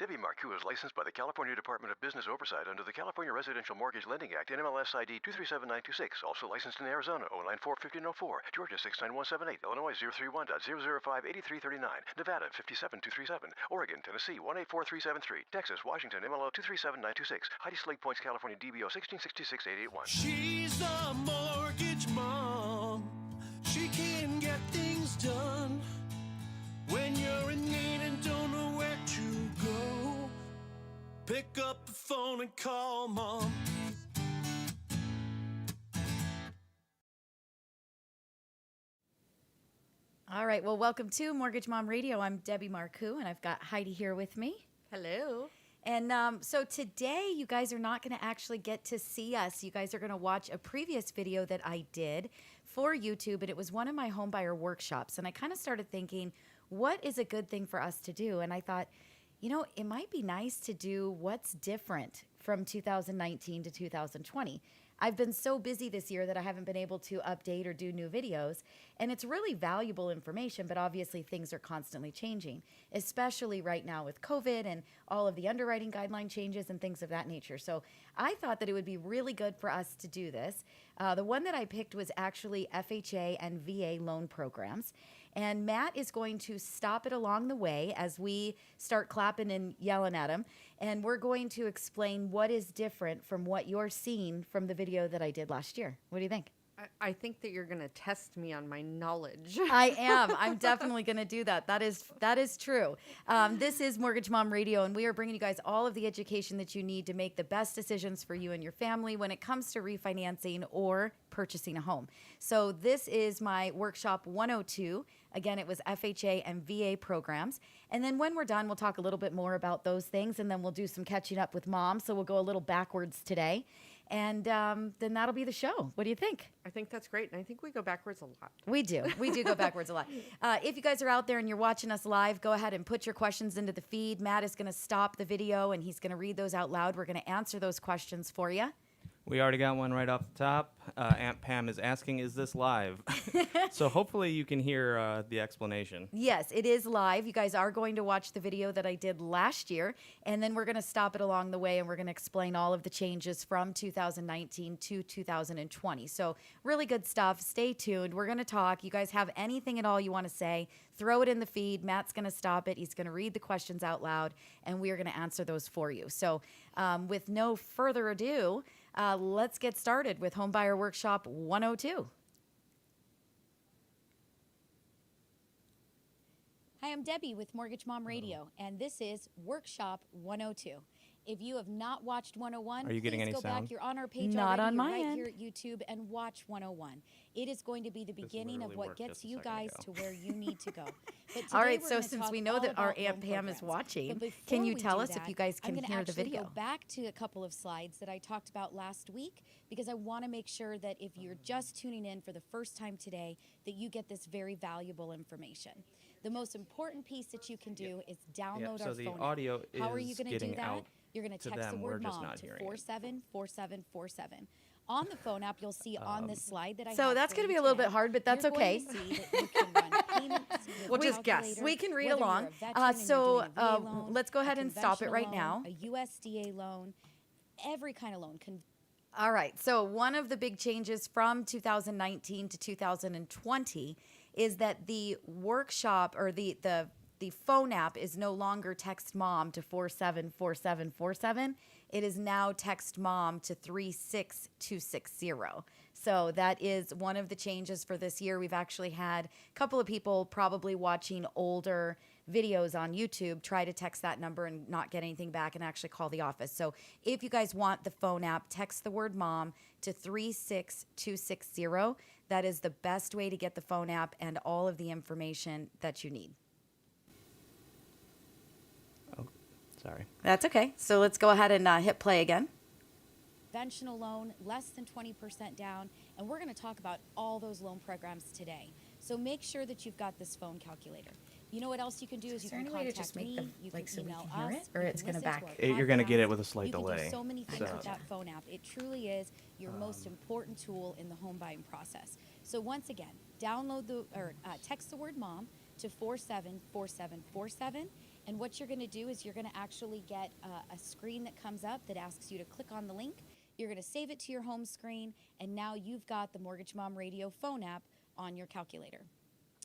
Debbie Marcoux is licensed by the California Department of Business Oversight under the California Residential Mortgage Lending Act, NMLS ID 237926. Also licensed in Arizona, 094-1504, Georgia 69178, Illinois 031.005-8339, Nevada 57237, Oregon, Tennessee 184373, Texas, Washington, MLO 237926, Heidi Slade Points, California, DBO 1666881. She's a mortgage mom. She can get things done. When you're in need and don't know where to go, pick up the phone and call Mom. All right, well, welcome to Mortgage Mom Radio. I'm Debbie Marcoux, and I've got Heidi here with me. Hello. And so today, you guys are not going to actually get to see us. You guys are going to watch a previous video that I did for YouTube, and it was one of my homebuyer workshops. And I kind of started thinking, what is a good thing for us to do? And I thought, you know, it might be nice to do what's different from 2019 to 2020. I've been so busy this year that I haven't been able to update or do new videos. And it's really valuable information, but obviously things are constantly changing, especially right now with COVID and all of the underwriting guideline changes and things of that nature. So I thought that it would be really good for us to do this. The one that I picked was actually FHA and VA loan programs. And Matt is going to stop it along the way as we start clapping and yelling at him. And we're going to explain what is different from what you're seeing from the video that I did last year. What do you think? I think that you're going to test me on my knowledge. I am. I'm definitely going to do that. That is true. This is Mortgage Mom Radio, and we are bringing you guys all of the education that you need to make the best decisions for you and your family when it comes to refinancing or purchasing a home. So this is my workshop 102. Again, it was FHA and VA programs. And then when we're done, we'll talk a little bit more about those things, and then we'll do some catching up with Mom. So we'll go a little backwards today. And then that'll be the show. What do you think? I think that's great. And I think we go backwards a lot. We do. We do go backwards a lot. If you guys are out there and you're watching us live, go ahead and put your questions into the feed. Matt is going to stop the video, and he's going to read those out loud. We're going to answer those questions for you. We already got one right off the top. Aunt Pam is asking, is this live? So hopefully you can hear the explanation. Yes, it is live. You guys are going to watch the video that I did last year, and then we're going to stop it along the way, and we're going to explain all of the changes from 2019 to 2020. So really good stuff. Stay tuned. We're going to talk. You guys have anything at all you want to say, throw it in the feed. Matt's going to stop it. He's going to read the questions out loud, and we are going to answer those for you. So with no further ado, let's get started with Homebuyer Workshop 102. Hi, I'm Debbie with Mortgage Mom Radio, and this is Workshop 102. If you have not watched 101, Are you getting please any go sound? back. You're on our page Not already. on my You're right end. here at YouTube, and watch 101. It is going to be the beginning of literally what worked gets just a you second guys ago. to where you need to go. But All right, today so we're gonna since talk we know all that our about Aunt loan Pam is programs. watching, But can before you we tell do us if that, you guys can I'm gonna hear the actually video? Go back to a couple of slides that I talked about last week, because I want to make sure that if you're just tuning in for the first time today, that you get this very valuable information. The most important piece that you can do is download so our the phone audio app. How are you is going to do getting that? out You're going to to text the them. We're word just mom not to hearing it. 474747. On the phone app, you'll see on this slide that I So have that's for going to you be a little today, bit hard, but that's you're okay. going to see that you can run payments, your We'll just guess. calculator, We can read whether you're along. a veteran and you're doing a VA loan, let's go ahead and stop it right now. A USDA loan, every kind of loan. All right. So one of the big changes from 2019 to 2020 is that the workshop or the phone app is no longer text mom to 474747. It is now text mom to 36260. So that is one of the changes for this year. We've actually had a couple of people probably watching older videos on YouTube try to text that number and not get anything back and actually call the office. So if you guys want the phone app, text the word mom to 36260. That is the best way to get the phone app and all of the information that you need. Sorry. That's okay. So let's go ahead and hit play again. Conventional loan, less than 20% down, and we're going to talk about all those loan programs today. So make sure that you've got this phone calculator. You know what else you can do is you can contact me, you can email us, or it's going to back. You're going to get it with a slight You can delay. do so many things So- with that phone app. It truly is your most important tool in the home buying process. So once again, text the word mom to 474747, And what you're going to do is you're going to actually get a screen that comes up that asks you to click on the link. You're going to save it to your home screen, and now you've got the Mortgage Mom Radio phone app on your calculator.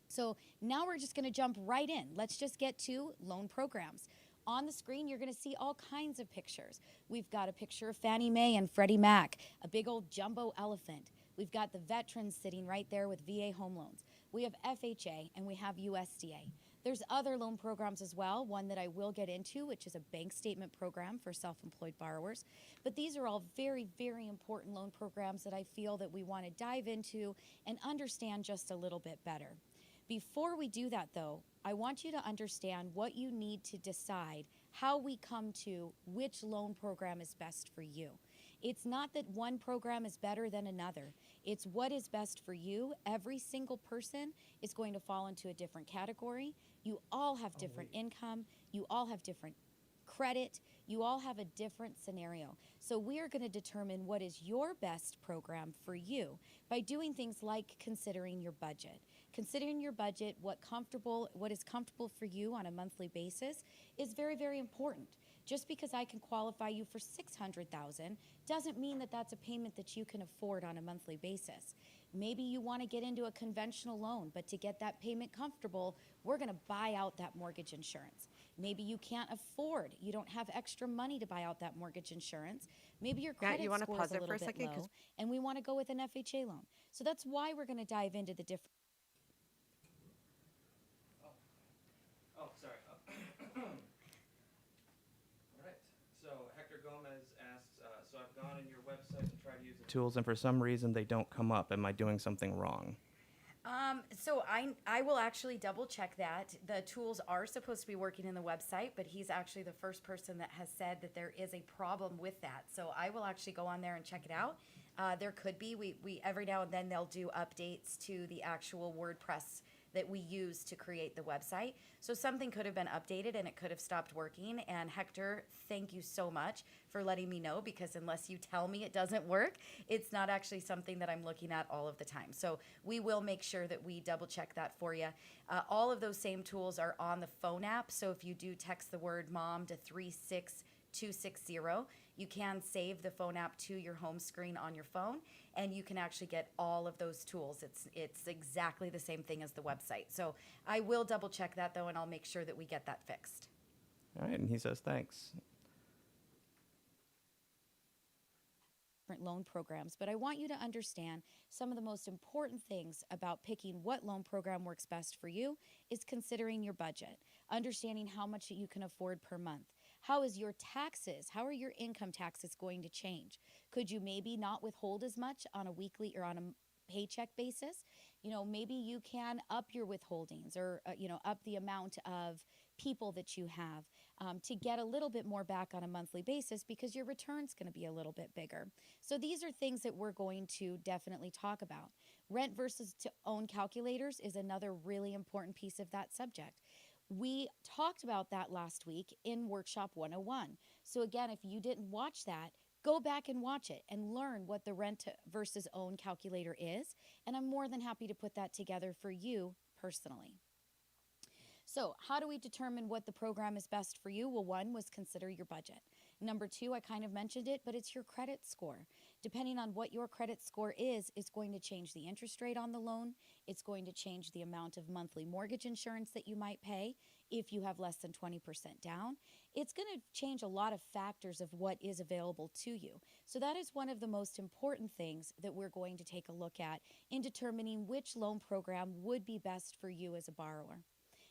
So now we're just going to jump right in. Let's just get to loan programs. On the screen, you're going to see all kinds of pictures. We've got a picture of Fannie Mae and Freddie Mac, a big old jumbo elephant. We've got the veterans sitting right there with VA home loans. We have FHA and we have USDA. There's other loan programs as well, one that I will get into, which is a bank statement program for self-employed borrowers. But these are all very, very important loan programs that I feel that we want to dive into and understand just a little bit better. Before we do that, though, I want you to understand what you need to decide how we come to which loan program is best for you. It's not that one program is better than another. It's what is best for you. Every single person is going to fall into a different category. You all have different income. You all have different credit. You all have a different scenario. So we are going to determine what is your best program for you by doing things like considering your budget. Considering your budget, what is comfortable for you on a monthly basis is very, very important. Just because I can qualify you for $600,000 doesn't mean that that's a payment that you can afford on a monthly basis. Maybe you want to get into a conventional loan, but to get that payment comfortable, we're going to buy out that mortgage insurance. Maybe you can't afford, you don't have extra money to buy out that mortgage insurance. Maybe your credit you wanna score pause is a it little for a bit second? 'Cause- low, and we want to go with an FHA loan. So that's why we're going to dive into the different. Oh, sorry. All right. So Hector Gomez asks, so I've gone on your website to try to use the tools, and for some reason they don't come up. Am I doing something wrong? So I will actually double check that. The tools are supposed to be working in the website, but he's actually the first person that has said that there is a problem with that. So I will actually go on there and check it out. There could be, we every now and then they'll do updates to the actual WordPress that we use to create the website. So something could have been updated and it could have stopped working. And Hector, thank you so much for letting me know, because unless you tell me it doesn't work, it's not actually something that I'm looking at all of the time. So we will make sure that we double check that for you. All of those same tools are on the phone app. So if you do text the word mom to 36260, you can save the phone app to your home screen on your phone, and you can actually get all of those tools. It's exactly the same thing as the website. So I will double check that though, and I'll make sure that we get that fixed. All right, and he says thanks. Different loan programs, but I want you to understand some of the most important things about picking what loan program works best for you is considering your budget, understanding how much you can afford per month. How is your taxes? How are your income taxes going to change? Could you maybe not withhold as much on a weekly or on a paycheck basis? You know, maybe you can up your withholdings or, up the amount of people that you have to get a little bit more back on a monthly basis because your return's going to be a little bit bigger. So these are things that we're going to definitely talk about. Rent versus to own calculators is another really important piece of that subject. We talked about that last week in Workshop 101. So again, if you didn't watch that, go back and watch it and learn what the rent versus own calculator is. And I'm more than happy to put that together for you personally. So how do we determine what the program is best for you? Well, one was consider your budget. Number two, I kind of mentioned it, but it's your credit score. Depending on what your credit score is, it's going to change the interest rate on the loan. It's going to change the amount of monthly mortgage insurance that you might pay if you have less than 20% down. It's going to change a lot of factors of what is available to you. So that is one of the most important things that we're going to take a look at in determining which loan program would be best for you as a borrower.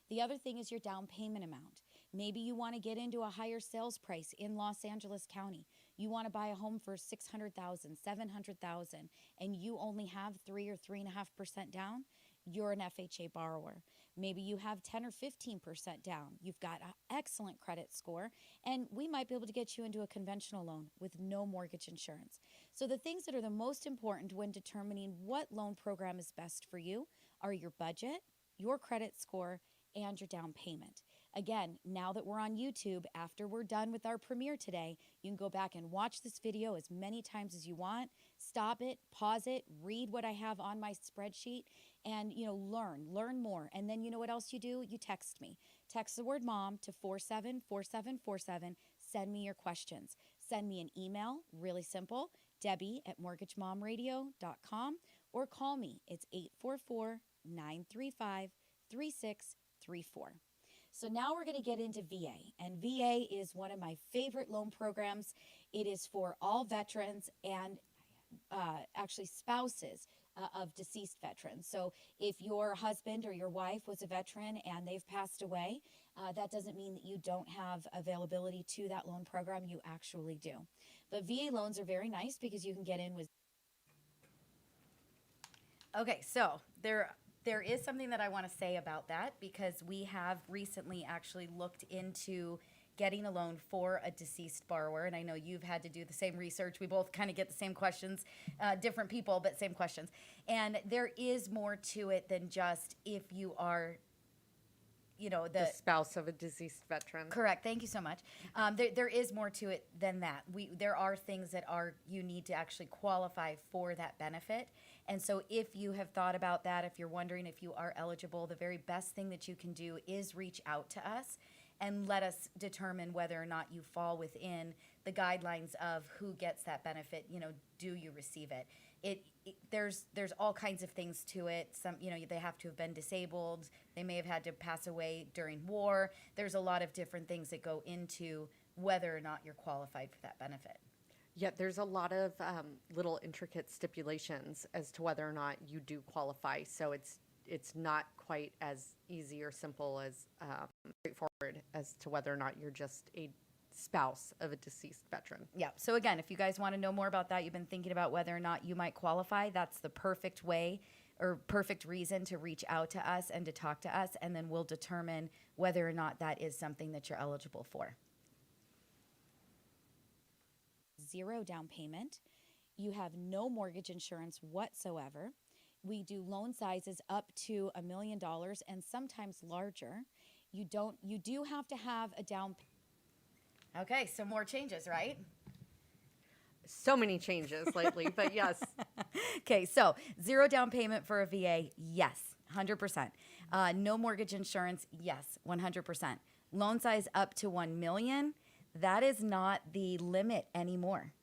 The other thing is your down payment amount. Maybe you want to get into a higher sales price in Los Angeles County. You want to buy a home for $600,000, $700,000, and you only have 3 or 3.5% down. You're an FHA borrower. Maybe you have 10 or 15% down. You've got an excellent credit score, and we might be able to get you into a conventional loan with no mortgage insurance. So the things that are the most important when determining what loan program is best for you are your budget, your credit score, and your down payment. Again, now that we're on YouTube, after we're done with our premiere today, you can go back and watch this video as many times as you want. Stop it, pause it, read what I have on my spreadsheet, and learn more. And then you know what else you do? You text me. text the word mom to 474747. Send me your questions. Send me an email, really simple, Debbie@mortgagemomradio.com, or call me. It's 844-935-3634. So now we're going to get into VA, and VA is one of my favorite loan programs. It is for all veterans and actually spouses of deceased veterans. So if your husband or your wife was a veteran and they've passed away, that doesn't mean that you don't have availability to that loan program. You actually do. But VA loans are very nice because you can get in with. Okay, so there is something that I want to say about that, because we have recently actually looked into getting a loan for a deceased borrower, and I know you've had to do the same research. We both kind of get the same questions, different people, but same questions. And there is more to it than just if you are, The spouse of a deceased veteran. Correct. Thank you so much. There is more to it than that. There are things that you need to actually qualify for that benefit. And so if you have thought about that, if you're wondering if you are eligible, the very best thing that you can do is reach out to us and let us determine whether or not you fall within the guidelines of who gets that benefit. Do you receive it? There's all kinds of things to it. Some, they have to have been disabled. They may have had to pass away during war. There's a lot of different things that go into whether or not you're qualified for that benefit. Yet there's a lot of little intricate stipulations as to whether or not you do qualify. So it's not quite as easy or simple as straightforward as to whether or not you're just a spouse of a deceased veteran. Yeah. So again, if you guys want to know more about that, you've been thinking about whether or not you might qualify, that's the perfect way or perfect reason to reach out to us and to talk to us, and then we'll determine whether or not that is something that you're eligible for. 0 down payment. You have no mortgage insurance whatsoever. We do loan sizes up to $1 million and sometimes larger. You do have to have a down payment. Okay, so more changes, right? So many changes lately, but yes. Okay, so 0 down payment for a VA, yes, 100%. No mortgage insurance, yes, 100%. Loan size up to $1 million, that is not the limit anymore.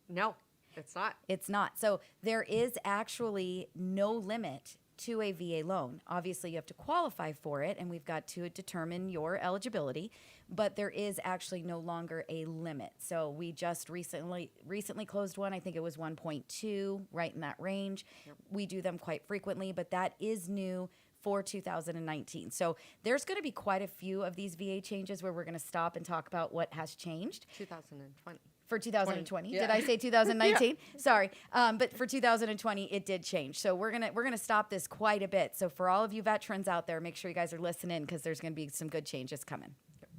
No, it's not. It's not. So there is actually no limit to a VA loan. Obviously, you have to qualify for it, and we've got to determine your eligibility, but there is actually no longer a limit. So we just recently closed one. I think it was 1.2, right in that range. Yep. We do them quite frequently, but that is new for 2019. So there's going to be quite a few of these VA changes where we're going to stop and talk about what has changed. 2020. For 2020, yeah. Did I say 2019? Yeah. Sorry, but for 2020, it did change. So we're gonna stop this quite a bit. So for all of you veterans out there, make sure you guys are listening, because there's gonna be some good changes coming. Yep.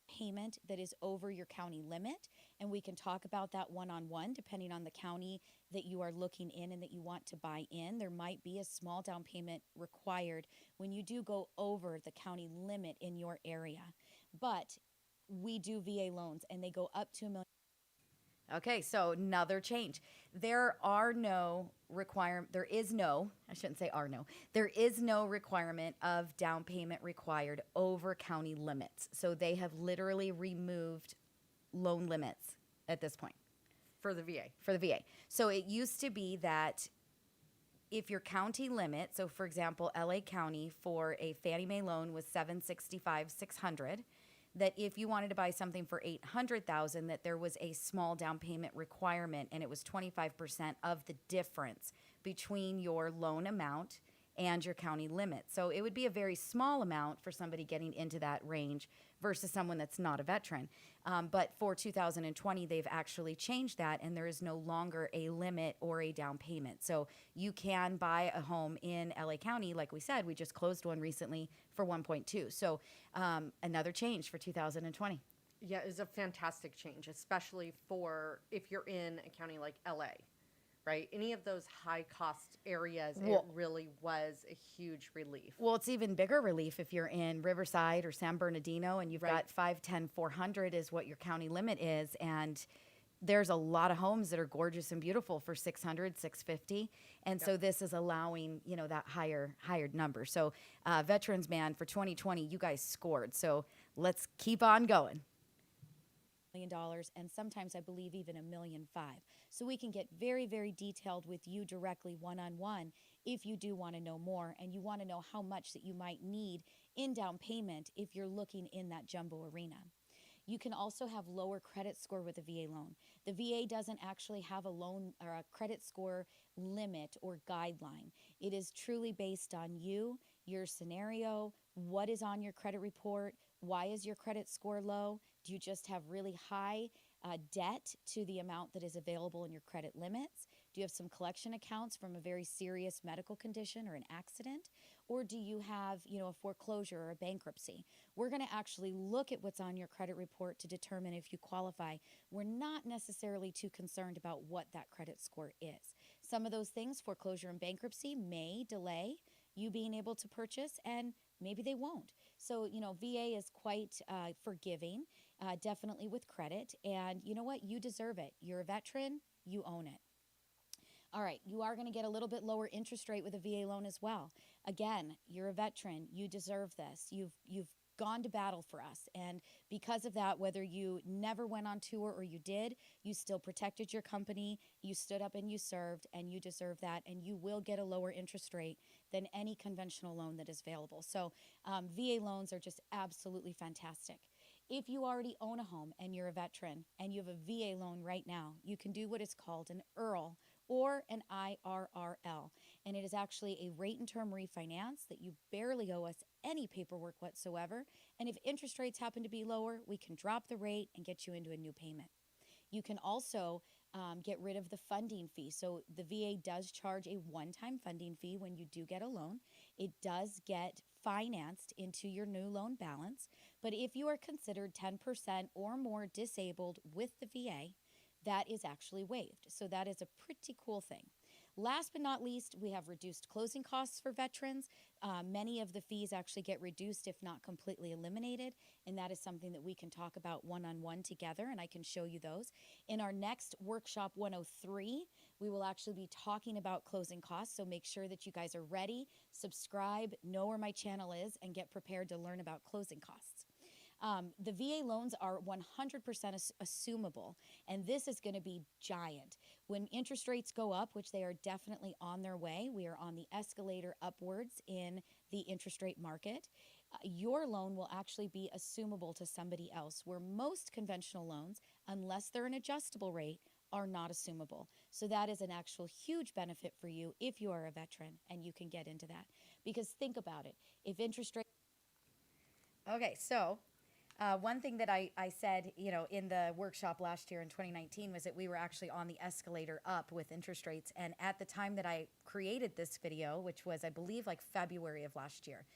Payment that is over your county limit, and we can talk about that one-on-one depending on the county that you are looking in and that you want to buy in. There might be a small down payment required when you do go over the county limit in your area, but we do VA loans, and they go up to $1 million. Okay, so another change. There is no requirement of down payment required over county limits. So they have literally removed loan limits at this point. For the VA. For the VA. So it used to be that if your county limit, so for example, LA County for a Fannie Mae loan was $765,600, that if you wanted to buy something for $800,000, that there was a small down payment requirement, and it was 25% of the difference between your loan amount and your county limit. So it would be a very small amount for somebody getting into that range versus someone that's not a veteran. But for 2020, they've actually changed that, and there is no longer a limit or a down payment. So you can buy a home in LA County. Like we said, we just closed one recently for 1.2. So another change for 2020. Yeah, it's a fantastic change, especially for if you're in a county like LA. Right? Any of those high-cost areas, it really was a huge relief. Well, it's even bigger relief if you're in Riverside or San Bernardino, and you've got 510, 400 is what your county limit is, and there's a lot of homes that are gorgeous and beautiful for 600, 650. And so this is allowing, you know, that higher number. So Veterans Man for 2020, you guys scored. So let's keep on going. $1 million, and sometimes I believe even $1.5 million. So we can get very, very detailed with you directly one-on-one if you do want to know more and you want to know how much that you might need in down payment if you're looking in that jumbo arena. You can also have lower credit score with a VA loan. The VA doesn't actually have a loan or a credit score limit or guideline. It is truly based on you, your scenario, what is on your credit report, why is your credit score low? Do you just have really high debt to the amount that is available in your credit limits? Do you have some collection accounts from a very serious medical condition or an accident? Or do you have, you know, a foreclosure or a bankruptcy? We're going to actually look at what's on your credit report to determine if you qualify. We're not necessarily too concerned about what that credit score is. Some of those things, foreclosure and bankruptcy, may delay you being able to purchase, and maybe they won't. So, you know, VA is quite forgiving, definitely with credit. And you know what? You deserve it. You're a veteran. You own it. All right, you are going to get a little bit lower interest rate with a VA loan as well. Again, you're a veteran. You deserve this. You've gone to battle for us. And because of that, whether you never went on tour or you did, you still protected your company, you stood up and you served, and you deserve that. And you will get a lower interest rate than any conventional loan that is available. So VA loans are just absolutely fantastic. If you already own a home and you're a veteran and you have a VA loan right now, you can do what is called an IRRL or an IRRL. And it is actually a rate and term refinance that you barely owe us any paperwork whatsoever. And if interest rates happen to be lower, we can drop the rate and get you into a new payment. You can also get rid of the funding fee. So the VA does charge a one-time funding fee when you do get a loan. It does get financed into your new loan balance. But if you are considered 10% or more disabled with the VA, that is actually waived. So that is a pretty cool thing. Last but not least, we have reduced closing costs for veterans. Many of the fees actually get reduced, if not completely eliminated, and that is something that we can talk about one-on-one together, and I can show you those. In our next Workshop 103, we will actually be talking about closing costs, so make sure that you guys are ready, subscribe, know where my channel is, and get prepared to learn about closing costs. The VA loans are 100% assumable, and this is going to be giant. When interest rates go up, which they are definitely on their way, we are on the escalator upwards in the interest rate market. Your loan will actually be assumable to somebody else, where most conventional loans, unless they're an adjustable rate, are not assumable. So that is an actual huge benefit for you if you are a veteran, and you can get into that. Because think about it. If interest rates... Okay, so... one thing that I said, you know, in the workshop last year in 2019 was that we were actually on the escalator up with interest rates. And at the time that I created this video, which was, I believe, like February of last year,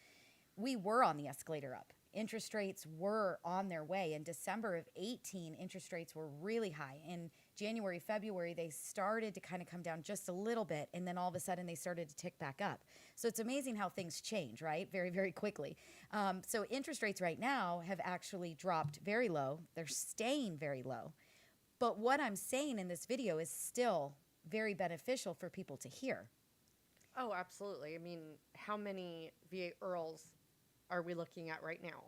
we were on the escalator up. Interest rates were on their way. In December of 18, interest rates were really high. In January, February, they started to kind of come down just a little bit, and then all of a sudden they started to tick back up. So it's amazing how things change, right? Very, very quickly. So interest rates right now have actually dropped very low. They're staying very low. But what I'm saying in this video is still very beneficial for people to hear. Oh, absolutely. I mean, how many VA IRRLs are we looking at right now,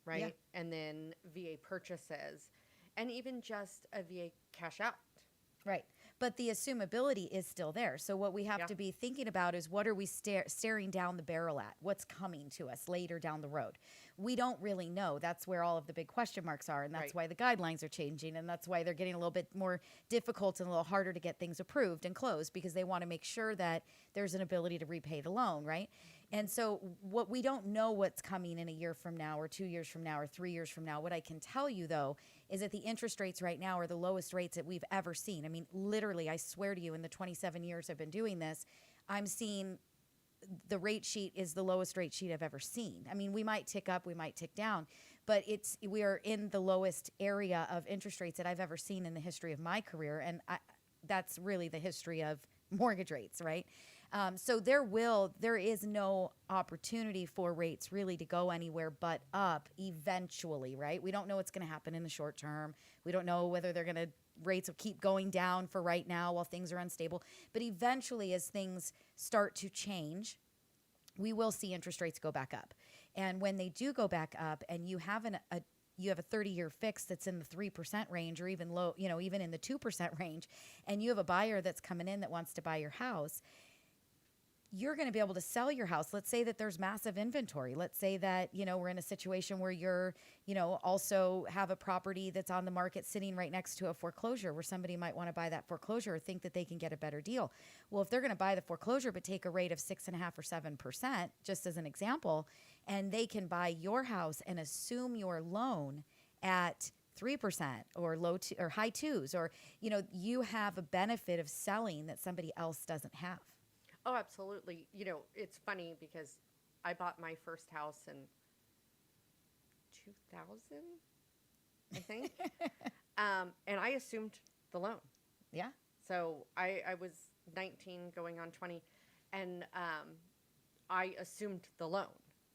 right? Yeah. And then VA purchases, and even just a VA cash out. Right. But the assumability is still there. So what we have to be thinking about is, what are we staring down the barrel at? What's coming to us later down the road? We don't really know. That's where all of the big question marks are, and that's why the guidelines are changing, and that's why they're getting a little bit more difficult and a little harder to get things approved and closed, because they want to make sure that there's an ability to repay the loan, right? And so what we don't know what's coming in a year from now or 2 years from now or 3 years from now. What I can tell you, though, is that the interest rates right now are the lowest rates that we've ever seen. I mean, literally, I swear to you, in the 27 years I've been doing this, I'm seeing the rate sheet is the lowest rate sheet I've ever seen. I mean, we might tick up, we might tick down, but we are in the lowest area of interest rates that I've ever seen in the history of my career, and that's really the history of mortgage rates, right? So there is no opportunity for rates really to go anywhere but up eventually, right? We don't know what's going to happen in the short term. We don't know whether they're going to rates will keep going down for right now while things are unstable. But eventually, as things start to change, we will see interest rates go back up. And when they do go back up, and you have you have a 30-year fix that's in the 3% range, or even low, even in the 2% range, and you have a buyer that's coming in that wants to buy your house, you're going to be able to sell your house. Let's say that there's massive inventory. Let's say that, we're in a situation where you're, also have a property that's on the market sitting right next to a foreclosure where somebody might want to buy that foreclosure or think that they can get a better deal. Well, if they're going to buy the foreclosure but take a rate of 6.5 or 7%, just as an example, and they can buy your house and assume your loan at 3% or or high twos, or, you have a benefit of selling that somebody else doesn't have. Oh, absolutely. It's funny because I bought my first house in 2000, I think. And I assumed the loan. Yeah. So I was 19 going on 20, and I assumed the loan.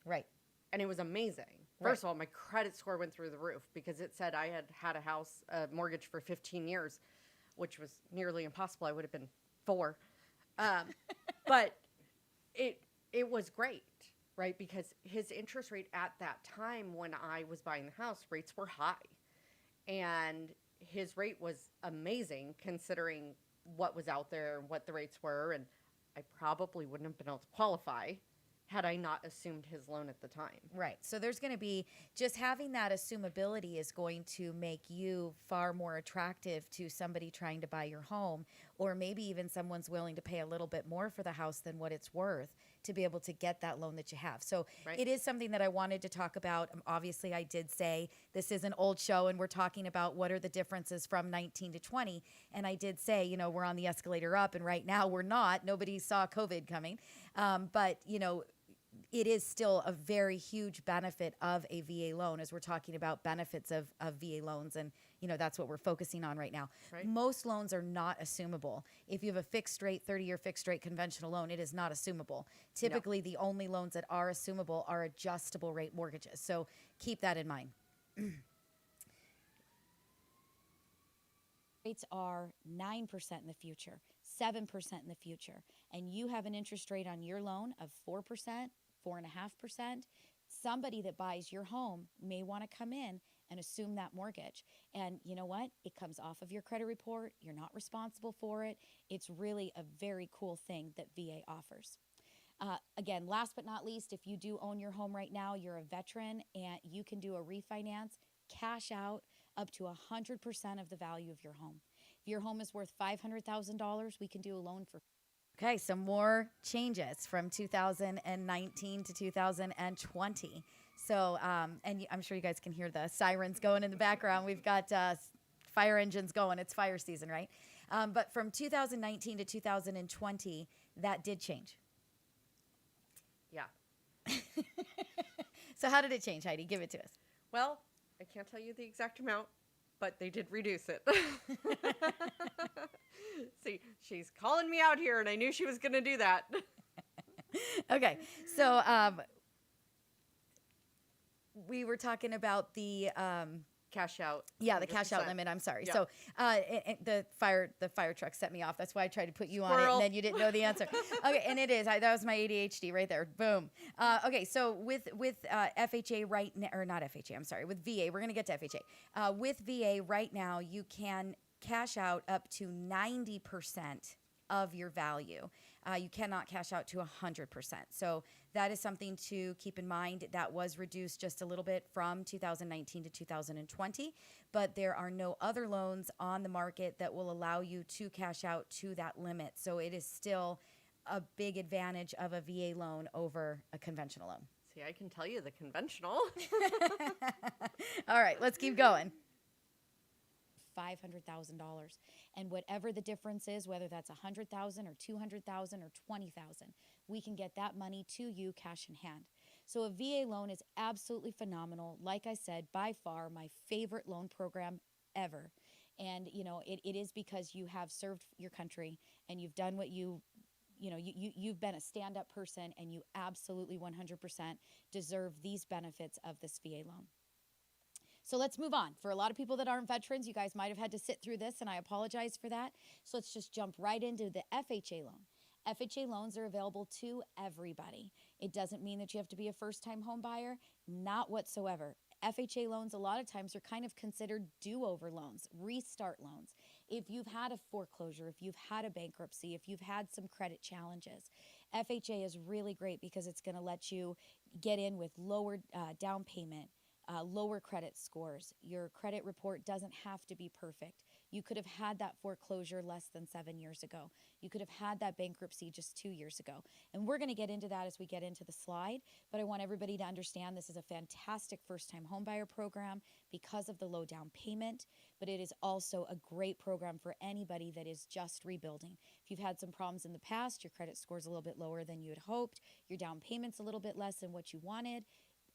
Right. And it was amazing. First of all, my credit score went through the roof because it said I had a house mortgage for 15 years, which was nearly impossible. I would have been 4. But it was great, right? Because his interest rate at that time when I was buying the house, rates were high. And his rate was amazing considering what was out there and what the rates were. And I probably wouldn't have been able to qualify had I not assumed his loan at the time. Right. So there's going to be, just having that assumability is going to make you far more attractive to somebody trying to buy your home, or maybe even someone's willing to pay a little bit more for the house than what it's worth to be able to get that loan that you have. So it is something that I wanted to talk about. Obviously, I did say this is an old show and we're talking about what are the differences from 19 to 20. And I did say, we're on the escalator up, and right now we're not. Nobody saw COVID coming. But, it is still a very huge benefit of a VA loan, as we're talking about benefits of VA loans. And, that's what we're focusing on right now. Right. Most loans are not assumable. If you have a fixed rate, 30-year fixed rate conventional loan, it is not assumable. Typically, the only loans that are assumable are adjustable rate mortgages. So keep that in mind. Rates are 9% in the future, 7% in the future, and you have an interest rate on your loan of 4%, 4.5%, somebody that buys your home may want to come in and assume that mortgage. And you know what? It comes off of your credit report. You're not responsible for it. It's really a very cool thing that VA offers. Again, last but not least, if you do own your home right now, you're a veteran, and you can do a refinance, cash out up to 100% of the value of your home. If your home is worth $500,000, we can do a loan for. Okay, some more changes from 2019 to 2020. So, and I'm sure you guys can hear the sirens going in the background. We've got fire engines going. It's fire season, right? But from 2019 to 2020, that did change. Yeah. So how did it change, Heidi? Give it to us. Well, I can't tell you the exact amount, but they did reduce it. See, she's calling me out here, and I knew she was going to do that. Okay, so we were talking about the cash out. Yeah, the cash out limit. I'm sorry. Yeah. So the fire truck set me off. That's why I tried to put you on it, and then you didn't know the answer. Okay, and it is. That was my ADHD right there. Boom. Okay, so with FHA right now, or not FHA, I'm sorry, with VA, we're going to get to FHA. With VA right now, you can cash out up to 90% of your value. You cannot cash out to 100%. So that is something to keep in mind. That was reduced just a little bit from 2019 to 2020, but there are no other loans on the market that will allow you to cash out to that limit. So it is still a big advantage of a VA loan over a conventional loan. See, I can tell you the conventional. All right, let's keep going. $500,000, and whatever the difference is, whether that's $100,000 or $200,000 or $20,000, we can get that money to you cash in hand. So a VA loan is absolutely phenomenal. Like I said, by far my favorite loan program ever. And you know, it is because you have served your country and you've done what you've been a stand-up person, and you absolutely 100% deserve these benefits of this VA loan. So let's move on. For a lot of people that aren't veterans, you guys might have had to sit through this, and I apologize for that. So let's just jump right into the FHA loan. FHA loans are available to everybody. It doesn't mean that you have to be a first-time home buyer, not whatsoever. FHA loans a lot of times are kind of considered do-over loans, restart loans. If you've had a foreclosure, if you've had a bankruptcy, if you've had some credit challenges, FHA is really great because it's going to let you get in with lower down payment, lower credit scores. Your credit report doesn't have to be perfect. You could have had that foreclosure less than 7 years ago. You could have had that bankruptcy just 2 years ago. And we're going to get into that as we get into the slide, but I want everybody to understand this is a fantastic first-time homebuyer program because of the low down payment, but it is also a great program for anybody that is just rebuilding. If you've had some problems in the past, your credit score is a little bit lower than you had hoped, your down payment's a little bit less than what you wanted,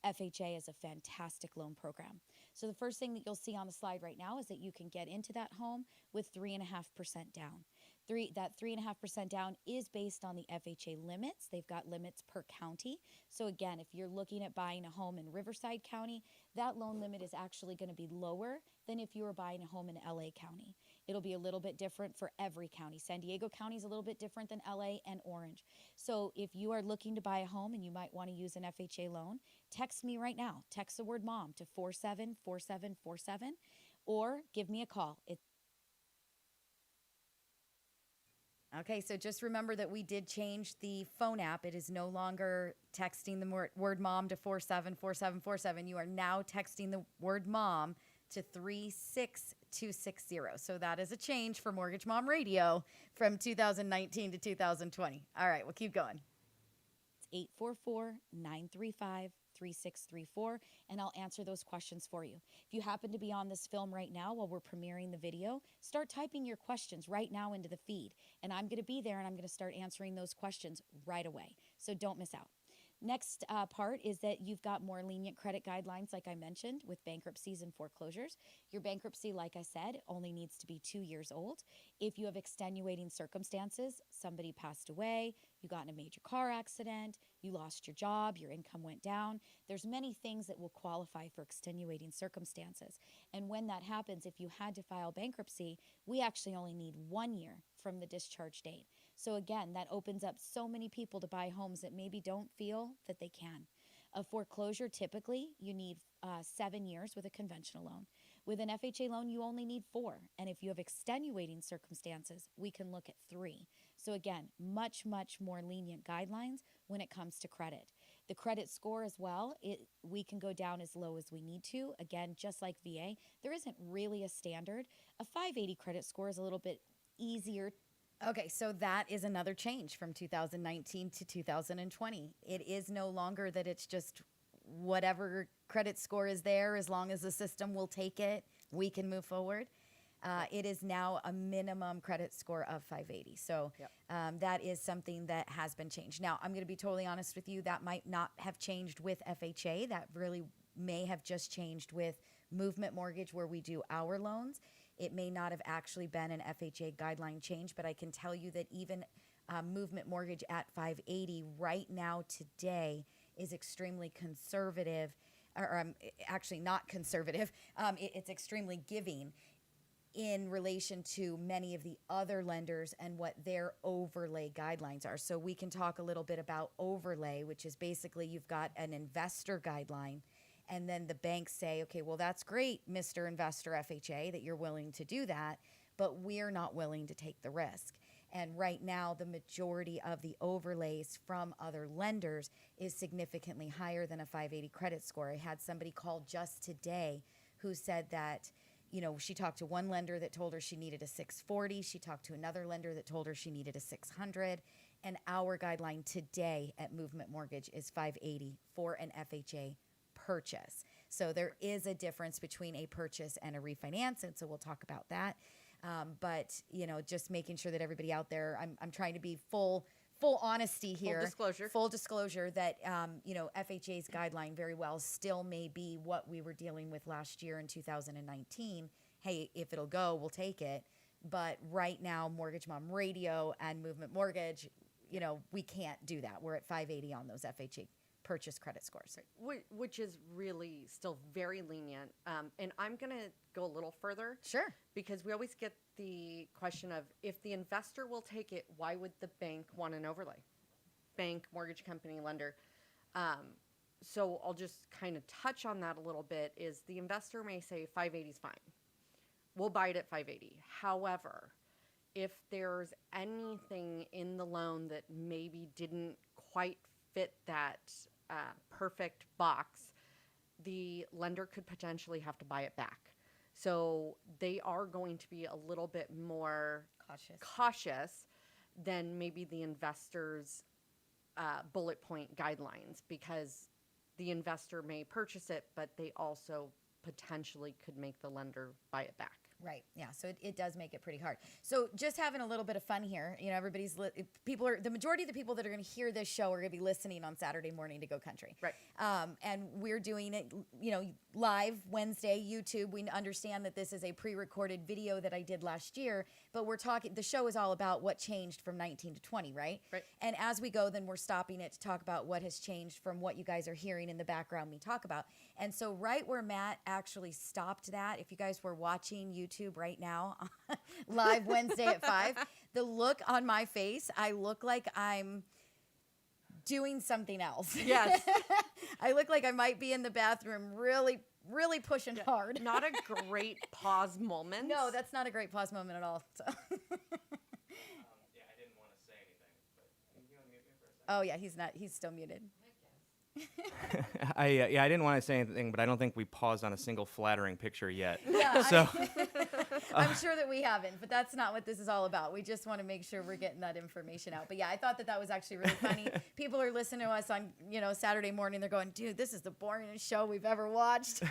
FHA is a fantastic loan program. So the first thing that you'll see on the slide right now is that you can get into that home with 3.5% down. That 3.5% down is based on the FHA limits. They've got limits per county. So again, if you're looking at buying a home in Riverside County, that loan limit is actually going to be lower than if you were buying a home in LA County. It'll be a little bit different for every county. San Diego County is a little bit different than LA and Orange. So if you are looking to buy a home and you might want to use an FHA loan, text me right now. Text the word mom to 474747 or give me a call. Okay, so just remember that we did change the phone app. It is no longer texting the word mom to 474747. You are now texting the word mom to 36260. So that is a change for Mortgage Mom Radio from 2019 to 2020. All right, we'll keep going. It's 844-935-3634, and I'll answer those questions for you. If you happen to be on this film right now while we're premiering the video, start typing your questions right now into the feed, and I'm going to be there and I'm going to start answering those questions right away. So don't miss out. Next part is that you've got more lenient credit guidelines, like I mentioned, with bankruptcies and foreclosures. Your bankruptcy, like I said, only needs to be 2 years old. If you have extenuating circumstances, somebody passed away, you got in a major car accident, you lost your job, your income went down, there's many things that will qualify for extenuating circumstances. And when that happens, if you had to file bankruptcy, we actually only need 1 year from the discharge date. So again, that opens up so many people to buy homes that maybe don't feel that they can. A foreclosure, typically, you need 7 years with a conventional loan. With an FHA loan, you only need 4. And if you have extenuating circumstances, we can look at 3. So again, much, much more lenient guidelines when it comes to credit. The credit score as well, we can go down as low as we need to. Again, just like VA, there isn't really a standard. A 580 credit score is a little bit easier. Okay, so that is another change from 2019 to 2020. It is no longer that it's just whatever credit score is there, as long as the system will take it, we can move forward. It is now a minimum credit score of 580. So that is something that has been changed. Now, I'm going to be totally honest with you. That might not have changed with FHA. That really may have just changed with Movement Mortgage, where we do our loans. It may not have actually been an FHA guideline change, but I can tell you that even Movement Mortgage at 580 right now today is extremely conservative, or actually not conservative. It's extremely giving in relation to many of the other lenders and what their overlay guidelines are. So we can talk a little bit about overlay, which is basically you've got an investor guideline, and then the banks say, okay, well, that's great, Mr. Investor FHA, that you're willing to do that, but we're not willing to take the risk. And right now, the majority of the overlays from other lenders is significantly higher than a 580 credit score. I had somebody call just today who said that, you know, she talked to one lender that told her she needed a 640. She talked to another lender that told her she needed a 600. And our guideline today at Movement Mortgage is 580 for an FHA purchase. So there is a difference between a purchase and a refinance, and so we'll talk about that. But you know, just making sure that everybody out there, I'm trying to be full honesty here, full disclosure that you know, FHA's guideline very well still may be what we were dealing with last year in 2019. Hey, if it'll go, we'll take it. But right now, Mortgage Mom Radio and Movement Mortgage, you know, we can't do that. We're at 580 on those FHA purchase credit scores. Which is really still very lenient. And I'm going to go a little further. Sure. Because we always get the question of, if the investor will take it, why would the bank want an overlay? Bank, mortgage company, lender. So I'll just kind of touch on that a little bit. Is the investor may say 580 is fine. We'll buy it at 580. However, if there's anything in the loan that maybe didn't quite fit that perfect box, the lender could potentially have to buy it back. So they are going to be a little bit more cautious than maybe the investor's bullet point guidelines, because the investor may purchase it, but they also potentially could make the lender buy it back. Right. Yeah. So it does make it pretty hard. So just having a little bit of fun here, you know, the majority of the people that are going to hear this show are going to be listening on Saturday morning to Go Country. Right. And we're doing it, you know, live Wednesday, YouTube. We understand that this is a pre-recorded video that I did last year, but the show is all about what changed from 19 to 20, right? Right. And as we go, then we're stopping it to talk about what has changed from what you guys are hearing in the background we talk about. And so right where Matt actually stopped that, if you guys were watching YouTube right now, live Wednesday at 5, the look on my face, I look like I'm doing something else. Yes. I look like I might be in the bathroom really, really pushing hard. Not a great pause moment. No, that's not a great pause moment at all. So. Yeah, I didn't want to say anything, but you want to mute me for a second? Oh, yeah, he's still muted. I didn't want to say anything, but I don't think we paused on a single flattering picture yet. Yeah, So I'm sure that we haven't, but that's not what this is all about. We just want to make sure we're getting that information out. But yeah, I thought that was actually really funny. People are listening to us on, you know, Saturday morning. They're going, dude, this is the boringest show we've ever watched.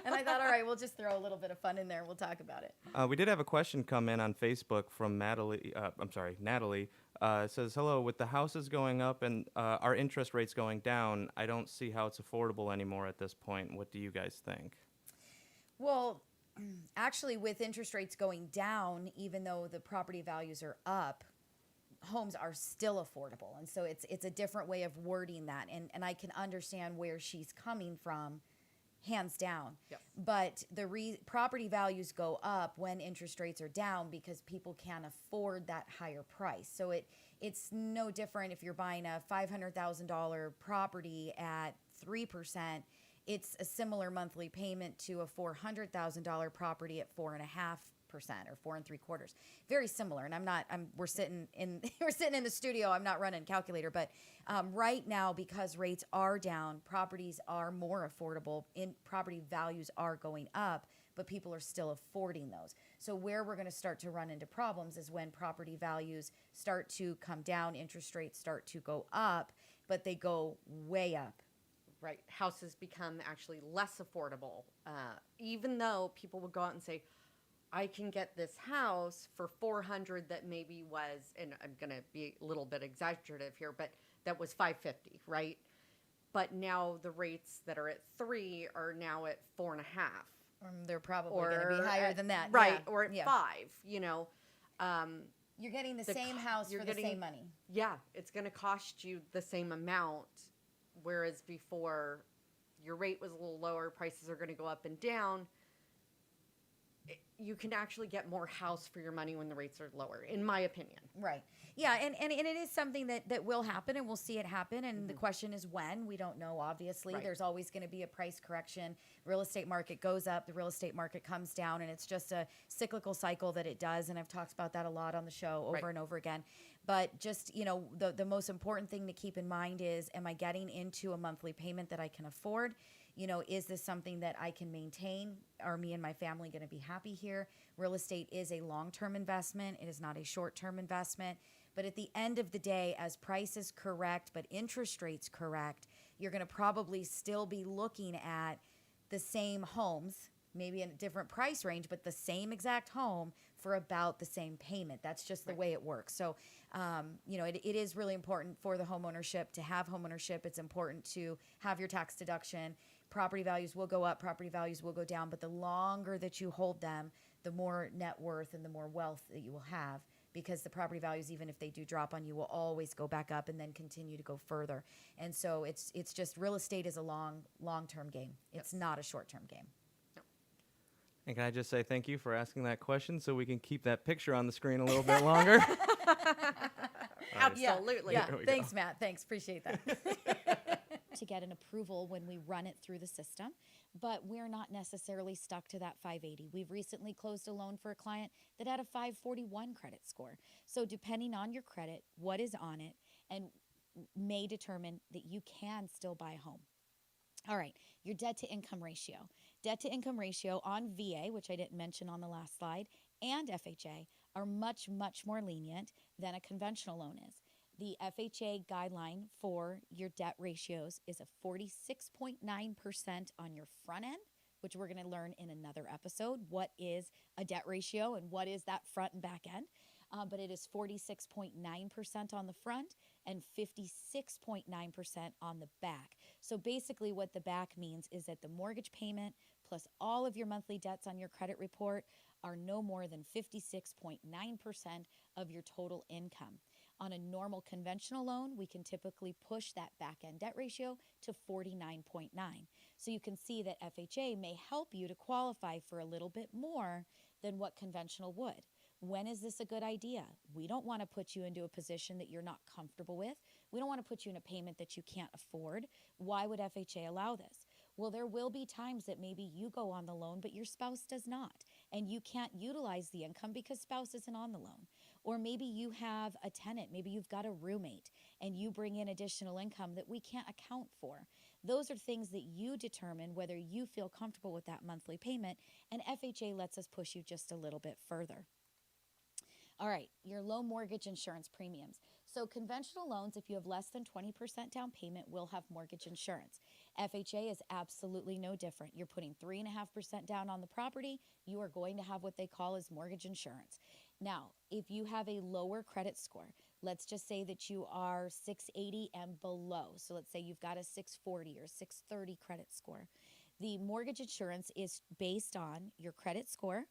And I thought, all right, we'll just throw a little bit of fun in there and we'll talk about it. we did have a question come in on Facebook from Natalie. It says, hello, with the houses going up and our interest rates going down, I don't see how it's affordable anymore at this point. What do you guys think? Well, actually, with interest rates going down, even though the property values are up, homes are still affordable. And so it's a different way of wording that. And I can understand where she's coming from, hands down. Yes. But the property values go up when interest rates are down because people can't afford that higher price. So it's no different if you're buying a $500,000 property at 3%. It's a similar monthly payment to a $400,000 property at 4.5% or 4.75%. Very similar. And we're sitting in the studio. I'm not running a calculator, but right now, because rates are down, properties are more affordable. Property values are going up, but people are still affording those. So where we're going to start to run into problems is when property values start to come down, interest rates start to go up, but they go way up. Right. Houses become actually less affordable, even though people will go out and say, I can get this house for $400 that maybe was, and I'm going to be a little bit exaggerative here, but that was $550, right? But now the rates that are at 3 are now at 4.5. They're probably going to be higher than that. Right. Yeah. Or at 5, you know. You're getting the same house for the same money. Yeah. It's going to cost you the same amount, whereas before your rate was a little lower, prices are going to go up and down. You can actually get more house for your money when the rates are lower, in my opinion. Right. Yeah, and it is something that will happen, and we'll see it happen, and the question is when. We don't know, obviously. Right. There's always going to be a price correction. Real estate market goes up, the real estate market comes down, and it's just a cyclical cycle that it does, and I've talked about that a lot on the show over and over again. But just, you know, the most important thing to keep in mind is, am I getting into a monthly payment that I can afford? You know, is this something that I can maintain? Are me and my family going to be happy here? Real estate is a long-term investment. It is not a short-term investment. But at the end of the day, as prices correct, but interest rates correct, you're going to probably still be looking at the same homes, maybe in a different price range, but the same exact home for about the same payment. That's just the way it works. So, you know, it is really important for the homeownership to have homeownership. It's important to have your tax deduction. Property values will go up, property values will go down, but the longer that you hold them, the more net worth and the more wealth that you will have because the property values, even if they do drop on you, will always go back up and then continue to go further. And so it's just real estate is a long-term game. It's not a short-term game. And can I just say thank you for asking that question so we can keep that picture on the screen a little bit longer? Absolutely. Yeah. There we Thanks, go. Matt. Thanks. Appreciate that. To get an approval when we run it through the system, but we're not necessarily stuck to that 580. We've recently closed a loan for a client that had a 541 credit score. So depending on your credit, what is on it, and may determine that you can still buy a home. All right, your debt to income ratio. Debt to income ratio on VA, which I didn't mention on the last slide, and FHA are much, much more lenient than a conventional loan is. The FHA guideline for your debt ratios is a 46.9% on your front end, which we're going to learn in another episode. What is a debt ratio and what is that front and back end? But it is 46.9% on the front and 56.9% on the back. So basically what the back means is that the mortgage payment plus all of your monthly debts on your credit report are no more than 56.9% of your total income. On a normal conventional loan, we can typically push that back-end debt ratio to 49.9. So you can see that FHA may help you to qualify for a little bit more than what conventional would. When is this a good idea? We don't want to put you into a position that you're not comfortable with. We don't want to put you in a payment that you can't afford. Why would FHA allow this? Well, there will be times that maybe you go on the loan, but your spouse does not, and you can't utilize the income because spouse isn't on the loan. Or maybe you have a tenant, maybe you've got a roommate, and you bring in additional income that we can't account for. Those are things that you determine whether you feel comfortable with that monthly payment, and FHA lets us push you just a little bit further. All right, your low mortgage insurance premiums. So conventional loans, if you have less than 20% down payment, will have mortgage insurance. FHA is absolutely no different. You're putting 3.5% down on the property, you are going to have what they call as mortgage insurance. Now, if you have a lower credit score, let's just say that you are 680 and below. So let's say you've got a 640 or 630 credit score. The mortgage insurance is based on your credit score,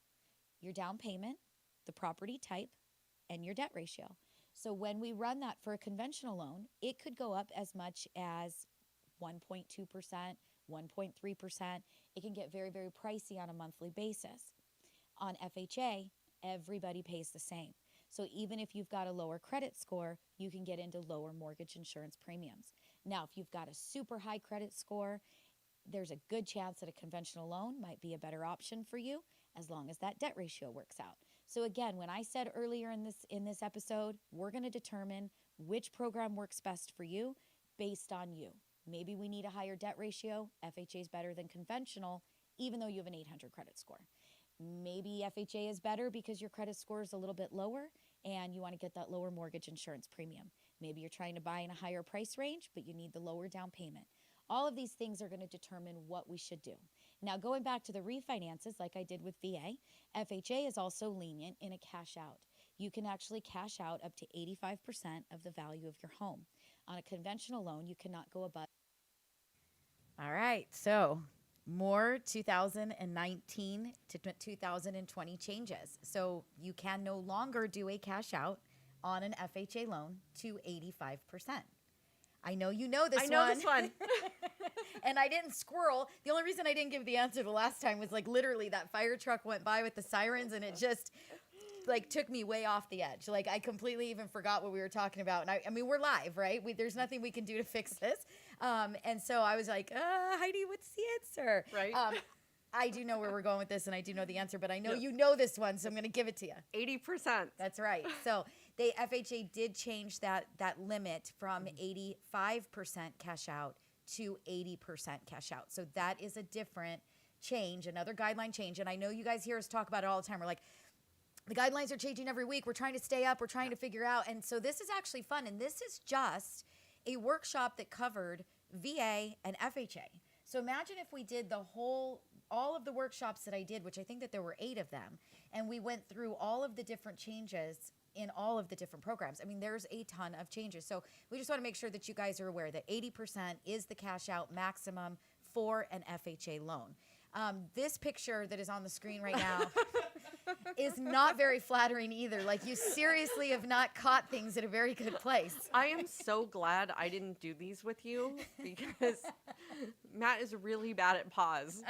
your down payment, the property type, and your debt ratio. So when we run that for a conventional loan, it could go up as much as 1.2%, 1.3%. It can get very, very pricey on a monthly basis. On FHA, everybody pays the same. So even if you've got a lower credit score, you can get into lower mortgage insurance premiums. Now, if you've got a super high credit score, there's a good chance that a conventional loan might be a better option for you as long as that debt ratio works out. So again, when I said earlier in this episode, we're going to determine which program works best for you based on you. Maybe we need a higher debt ratio. FHA is better than conventional, even though you have an 800 credit score. Maybe FHA is better because your credit score is a little bit lower and you want to get that lower mortgage insurance premium. Maybe you're trying to buy in a higher price range, but you need the lower down payment. All of these things are going to determine what we should do. Now, going back to the refinances, like I did with VA, FHA is also lenient in a cash out. You can actually cash out up to 85% of the value of your home. On a conventional loan, you cannot go above. All right. So more 2019 to 2020 changes. So you can no longer do a cash out on an FHA loan to 85%. I know you know this one. I know this one. And I didn't squirrel. The only reason I didn't give the answer the last time was like literally that fire truck went by with the sirens and it just like took me way off the edge. Like I completely even forgot what we were talking about. And I mean, we're live, right? There's nothing we can do to fix this. And so I was like, Heidi, what's the answer? Right. I do know where we're going with this and I do know the answer, but I know you know this one, so I'm going to give it to you. 80%. That's right. So FHA did change that limit from 85% cash out to 80% cash out. So that is a different change, another guideline change. And I know you guys hear us talk about it all the time. We're like, the guidelines are changing every week. We're trying to stay up. We're trying to figure out. And so this is actually fun. And this is just a workshop that covered VA and FHA. So imagine if we did all of the workshops that I did, which I think that there were 8 of them, and we went through all of the different changes in all of the different programs. I mean, there's a ton of changes. So we just want to make sure that you guys are aware that 80% is the cash out maximum for an FHA loan. This picture that is on the screen right now is not very flattering either. Like, you seriously have not caught things at a very good place. I am so glad I didn't do these with you because Matt is really bad at pause.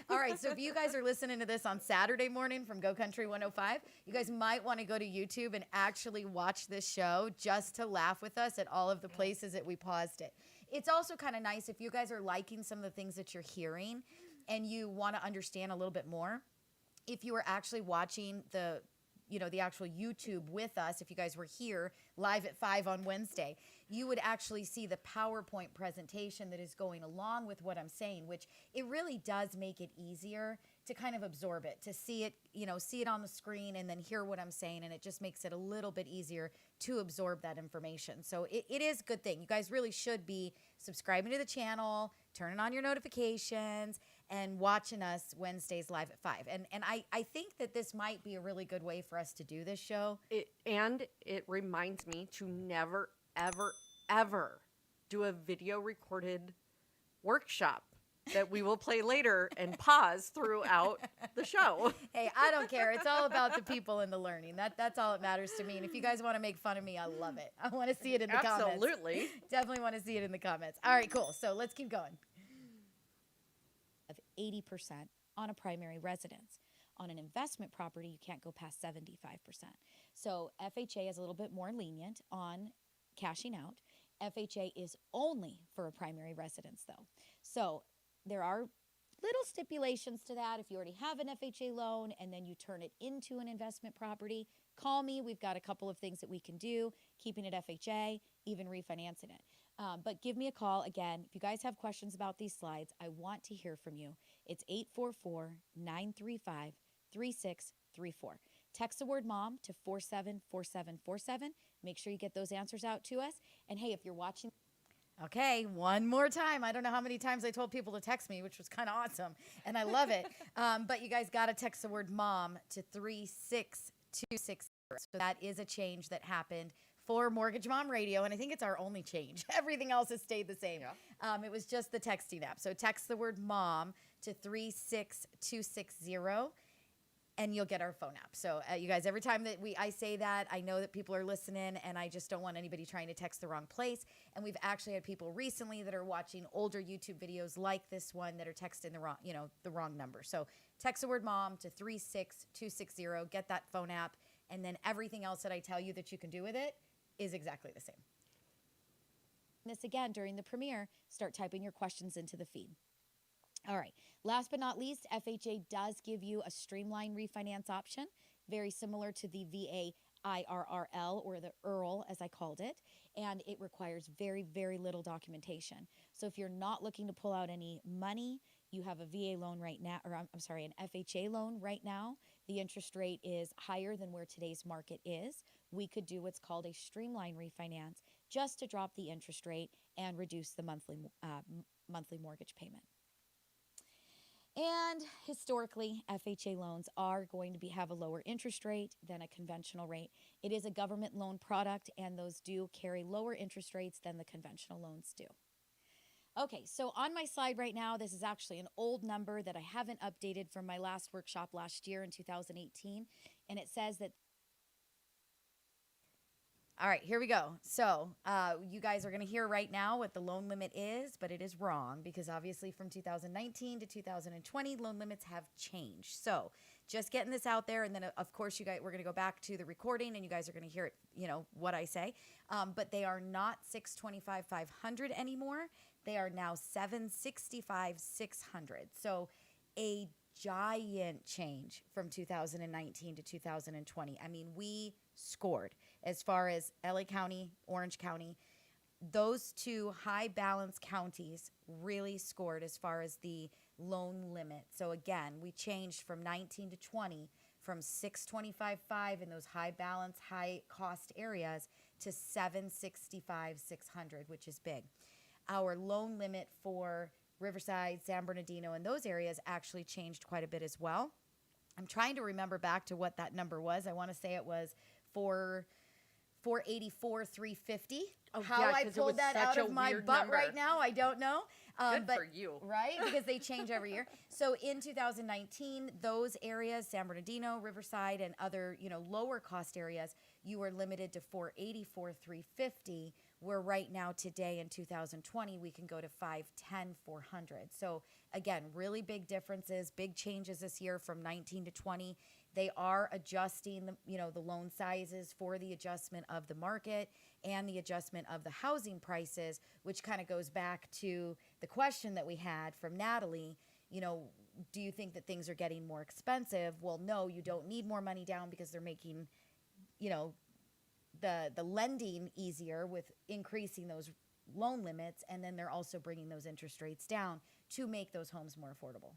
All right, so if you guys are listening to this on Saturday morning from Go Country 105, you guys might want to go to YouTube and actually watch this show just to laugh with us at all of the places that we paused it. It's also kind of nice if you guys are liking some of the things that you're hearing and you want to understand a little bit more. If you were actually watching the actual YouTube with us, if you guys were here live at 5 on Wednesday, you would actually see the PowerPoint presentation that is going along with what I'm saying, which it really does make it easier to kind of absorb it, to see it, see it on the screen and then hear what I'm saying. And it just makes it a little bit easier to absorb that information. So it is a good thing. You guys really should be subscribing to the channel, turning on your notifications, and watching us Wednesdays live at 5. And I think that this might be a really good way for us to do this show. It reminds me to never, ever, ever do a video recorded workshop that we will play later and pause throughout the show. Hey, I don't care. It's all about the people and the learning. That's all that matters to me. And if you guys want to make fun of me, I love it. I want to see it in the comments. Absolutely. Definitely want to see it in the comments. All right, cool. So let's keep going. Of 80% on a primary residence. On an investment property, you can't go past 75%. So FHA is a little bit more lenient on cashing out. FHA is only for a primary residence, though. So there are little stipulations to that. If you already have an FHA loan and then you turn it into an investment property, call me. We've got a couple of things that we can do, keeping it FHA, even refinancing it. But give me a call. Again, if you guys have questions about these slides, I want to hear from you. It's 844-935-3634. Text the word MOM to 474747. Make sure you get those answers out to us. And hey, if you're watching... Okay, one more time. I don't know how many times I told people to text me, which was kind of awesome, and I love it. But you guys got to text the word MOM to 36260. So that is a change that happened for Mortgage Mom Radio, and I think it's our only change. Everything else has stayed the same. Yeah. It was just the texting app. So text the word MOM to 36260, and you'll get our phone app. So you guys, every time that I say that, I know that people are listening, and I just don't want anybody trying to text the wrong place. And we've actually had people recently that are watching older YouTube videos like this one that are texting the wrong number. So text the word MOM to 36260, get that phone app, and then everything else that I tell you that you can do with it is exactly the same. This again during the premiere, start typing your questions into the feed. All right, last but not least, FHA does give you a streamlined refinance option, very similar to the VA IRRL, or the IRL as I called it, and it requires very, very little documentation. So if you're not looking to pull out any money, you have a VA loan right now, or an FHA loan right now, the interest rate is higher than where today's market is. We could do what's called a streamlined refinance just to drop the interest rate and reduce the monthly mortgage payment. And historically, FHA loans are going to have a lower interest rate than a conventional rate. It is a government loan product, and those do carry lower interest rates than the conventional loans do. Okay, so on my slide right now, this is actually an old number that I haven't updated from my last workshop last year in 2018, and it says that... All right, here we go. So you guys are going to hear right now what the loan limit is, but it is wrong because obviously from 2019 to 2020, loan limits have changed. So just getting this out there, and then of course you guys, we're going to go back to the recording, and you guys are going to hear it, what I say. But they are not 625,500 anymore. They are now 765,600. So a giant change from 2019 to 2020. I mean, we scored as far as LA County, Orange County. Those two high balance counties really scored as far as the loan limit. So again, we changed from 19 to 20 from 625.5 in those high balance, high cost areas to 765,600, which is big. Our loan limit for Riverside, San Bernardino, and those areas actually changed quite a bit as well. I'm trying to remember back to what that number was. I want to say it was 484,350. Oh, How yeah, I 'cause it was pulled that out such a of my weird butt number. right now, I don't know. Good but, for you. Right? Because they change every year. So in 2019, those areas, San Bernardino, Riverside, and other, lower cost areas, you were limited to 484, 350, where right now today in 2020, we can go to 510, 400. So again, really big differences, big changes this year from 19 to 20. They are adjusting the loan sizes for the adjustment of the market and the adjustment of the housing prices, which kind of goes back to the question that we had from Natalie. Do you think that things are getting more expensive? Well, no, you don't need more money down because they're making, the lending easier with increasing those loan limits, and then they're also bringing those interest rates down to make those homes more affordable.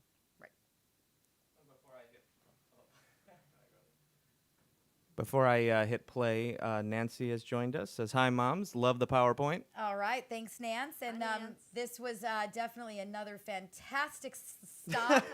Before I hit play, Nancy has joined us. Says, hi, moms. Love the PowerPoint. All right. Thanks, Nance. And Nance. this was definitely another fantastic stop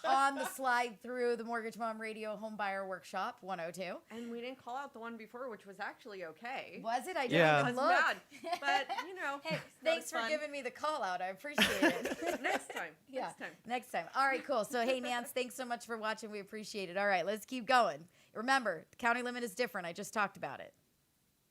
on the slide through the Mortgage Mom Radio Homebuyer Workshop 102. And we didn't call out the one before, which was actually okay. Was it? I didn't Yeah. I even was look. mad, but Hey, not thanks as for fun. giving me the call out. I appreciate it. Next time. Yeah. Next time. Next time. All right, cool. So, hey, Nance, thanks so much for watching. We appreciate it. All right, let's keep going. Remember, the county limit is different. I just talked about it.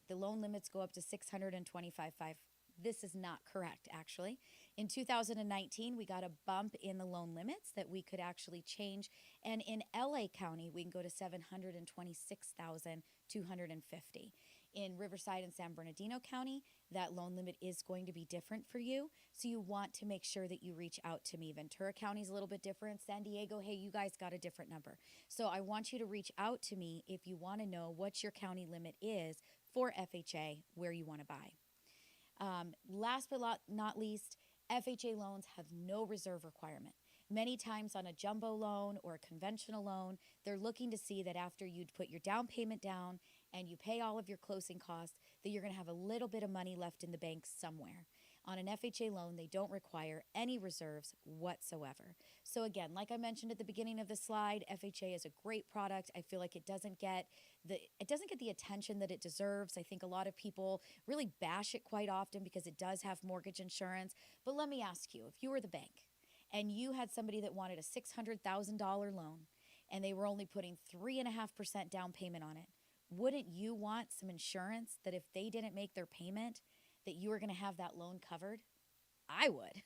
The loan limits go up to 625.5. This is not correct, actually. In 2019, we got a bump in the loan limits that we could actually change. And in LA County, we can go to 726,250. In Riverside and San Bernardino County, that loan limit is going to be different for you. So you want to make sure that you reach out to me. Ventura County is a little bit different. San Diego, hey, you guys got a different number. So I want you to reach out to me if you want to know what your county limit is for FHA, where you want to buy. Last but not least, FHA loans have no reserve requirement. Many times on a jumbo loan or a conventional loan, they're looking to see that after you'd put your down payment down and you pay all of your closing costs, that you're going to have a little bit of money left in the bank somewhere. On an FHA loan, they don't require any reserves whatsoever. So again, like I mentioned at the beginning of the slide, FHA is a great product. I feel like it doesn't get the attention that it deserves. I think a lot of people really bash it quite often because it does have mortgage insurance. But let me ask you, if you were the bank and you had somebody that wanted a $600,000 loan and they were only putting 3.5% down payment on it, wouldn't you want some insurance that if they didn't make their payment, that you were going to have that loan covered? I would.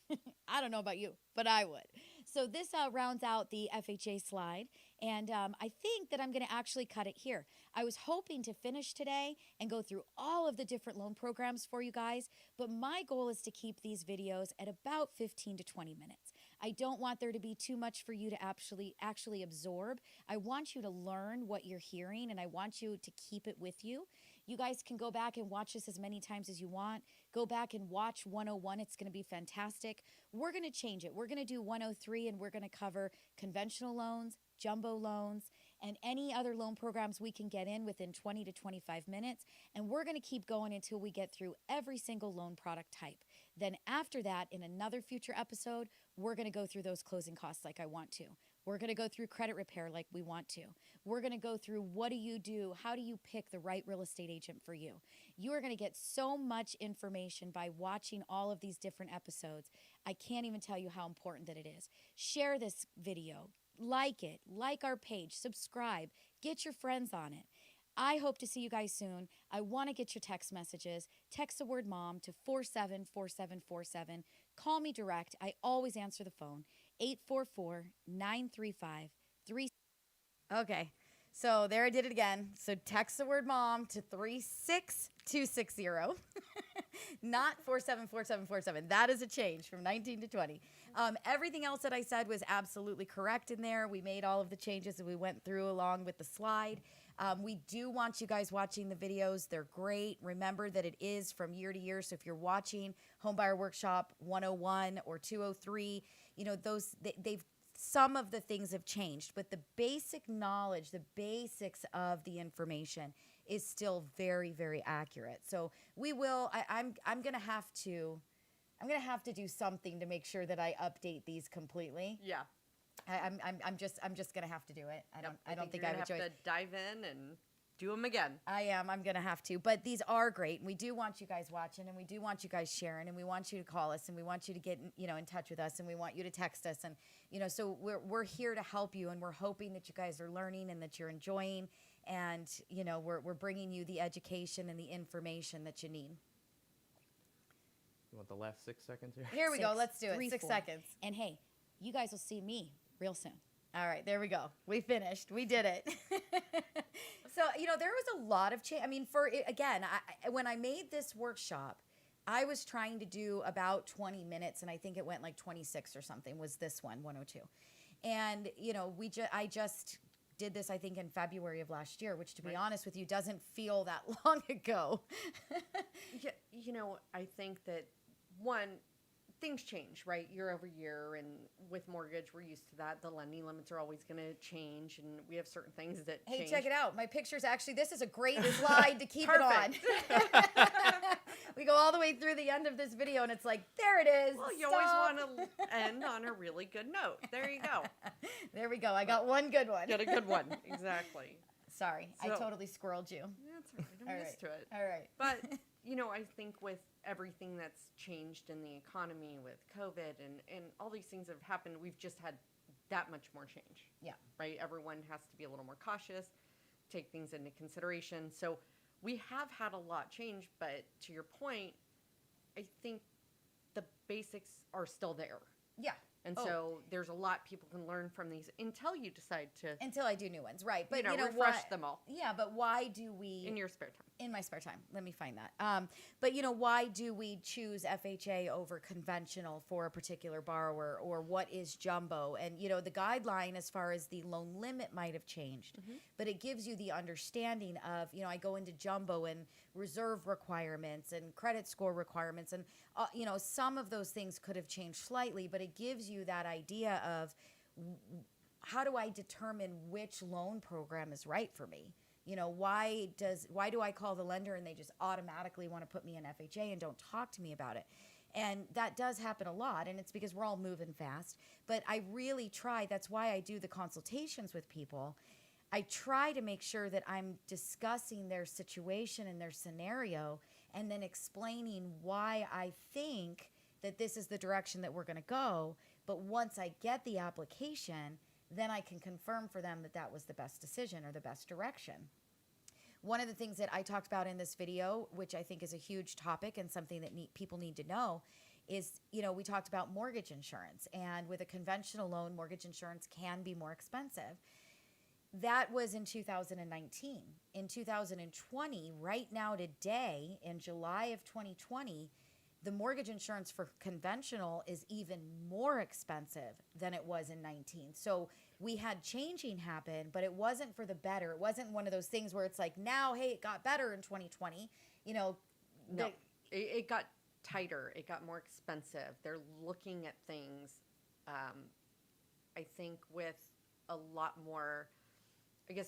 I don't know about you, but I would. So this rounds out the FHA slide, and I think that I'm going to actually cut it here. I was hoping to finish today and go through all of the different loan programs for you guys, but my goal is to keep these videos at about 15 to 20 minutes. I don't want there to be too much for you to actually absorb. I want you to learn what you're hearing, and I want you to keep it with you. You guys can go back and watch this as many times as you want. Go back and watch 101. It's going to be fantastic. We're going to change it. We're going to do 103, and we're going to cover conventional loans, jumbo loans, and any other loan programs we can get in within 20 to 25 minutes. And we're going to keep going until we get through every single loan product type. Then after that, in another future episode, we're going to go through those closing costs like I want to. We're going to go through credit repair like we want to. We're going to go through what do you do? How do you pick the right real estate agent for you? You are going to get so much information by watching all of these different episodes. I can't even tell you how important that it is. Share this video. Like it. Like our page. Subscribe. Get your friends on it. I hope to see you guys soon. I want to get your text messages. Text the word MOM to 474747. Call me direct. I always answer the phone. 844-935-3. Okay. So there I did it again. So text the word MOM to 36260. Not 474747. That is a change from 19 to 20. Everything else that I said was absolutely correct in there. We made all of the changes that we went through along with the slide. We do want you guys watching the videos. They're great. Remember that it is from year to year. So if you're watching Homebuyer Workshop 101 or 203, some of the things have changed, but the basic knowledge, the basics of the information is still very, very accurate. So I'm going to have to do something to make sure that I update these completely. Yeah. I'm just gonna have to do it. I don't think I have a choice. have to dive in and Do them again. I am. I'm going to have to. But these are great. And we do want you guys watching, and we do want you guys sharing, and we want you to call us, and we want you to get, in touch with us, and we want you to text us. And, so we're here to help you, and we're hoping that you guys are learning and that you're enjoying. And, we're bringing you the education and the information that you need. You want the last 6 seconds here? Here we go. 6, Let's do it. 3, 6 4. seconds. And hey, you guys will see me real soon. All right, there we go. We finished. We did it. So, there was a lot of change. I mean, when I made this workshop, I was trying to do about 20 minutes, and I think it went like 26 or something, was this one, 102. And, I just did this, I think, in February of last year, which, to be honest with you, doesn't feel that long ago. Yeah, I think that, one, things change, right, year over year, and with mortgage, we're used to that. The lending limits are always going to change, and we have certain things that Hey, change. check it out. My picture's actually, this is a great slide to keep it on. We go all the way through the end of this video, and it's like, there it is. Well, you Stop. always want to end on a really good note. There you go. There we go. I got one good one. Get a good one. Exactly. Sorry, I So- totally squirreled you. That's all right. I'm All used right. to it. All right. But, I think with everything that's changed in the economy with COVID and all these things that have happened, we've just had that much more change. Yeah. Right? Everyone has to be a little more cautious, take things into consideration. So we have had a lot change, but to your point, I think the basics are still there. Yeah. And Oh. so there's a lot people can learn from these until you decide to, Until I do new ones, right? But refresh why, them all Yeah, but why do we in your spare time. in my spare time? Let me find that. But why do we choose FHA over conventional for a particular borrower, or what is jumbo? And the guideline as far as the loan limit might have changed, but it gives you the understanding of I go into jumbo and reserve requirements and credit score requirements, and some of those things could have changed slightly, but it gives you that idea of how do I determine which loan program is right for me? Why do I call the lender and they just automatically want to put me in FHA and don't talk to me about it? And that does happen a lot, and it's because we're all moving fast. But I really try, that's why I do the consultations with people. I try to make sure that I'm discussing their situation and their scenario, and then explaining why I think that this is the direction that we're going to go. But once I get the application, then I can confirm for them that that was the best decision or the best direction. One of the things that I talked about in this video, which I think is a huge topic and something that people need to know, is, we talked about mortgage insurance. And with a conventional loan, mortgage insurance can be more expensive. That was in 2019. In 2020, right now today, in July of 2020, the mortgage insurance for conventional is even more expensive than it was in 19. So we had changing happen, but it wasn't for the better. It wasn't one of those things where it's like, now, hey, it got better in 2020. No, it got tighter. It got more expensive. They're looking at things, I think, with a lot more,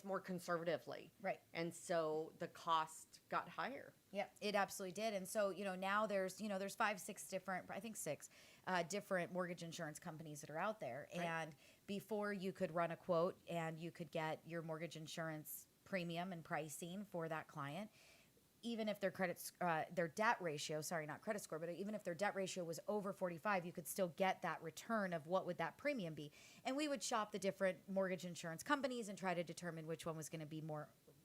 more conservatively. Right. And so the cost got higher. Yeah, it absolutely did. And so, now there's 5, 6 different, I think 6 different mortgage insurance companies that are out there. Right. And before you could run a quote and you could get your mortgage insurance premium and pricing for that client, even if their debt ratio, not credit score, but even if their debt ratio was over 45, you could still get that return of what would that premium be. And we would shop the different mortgage insurance companies and try to determine which one was going to be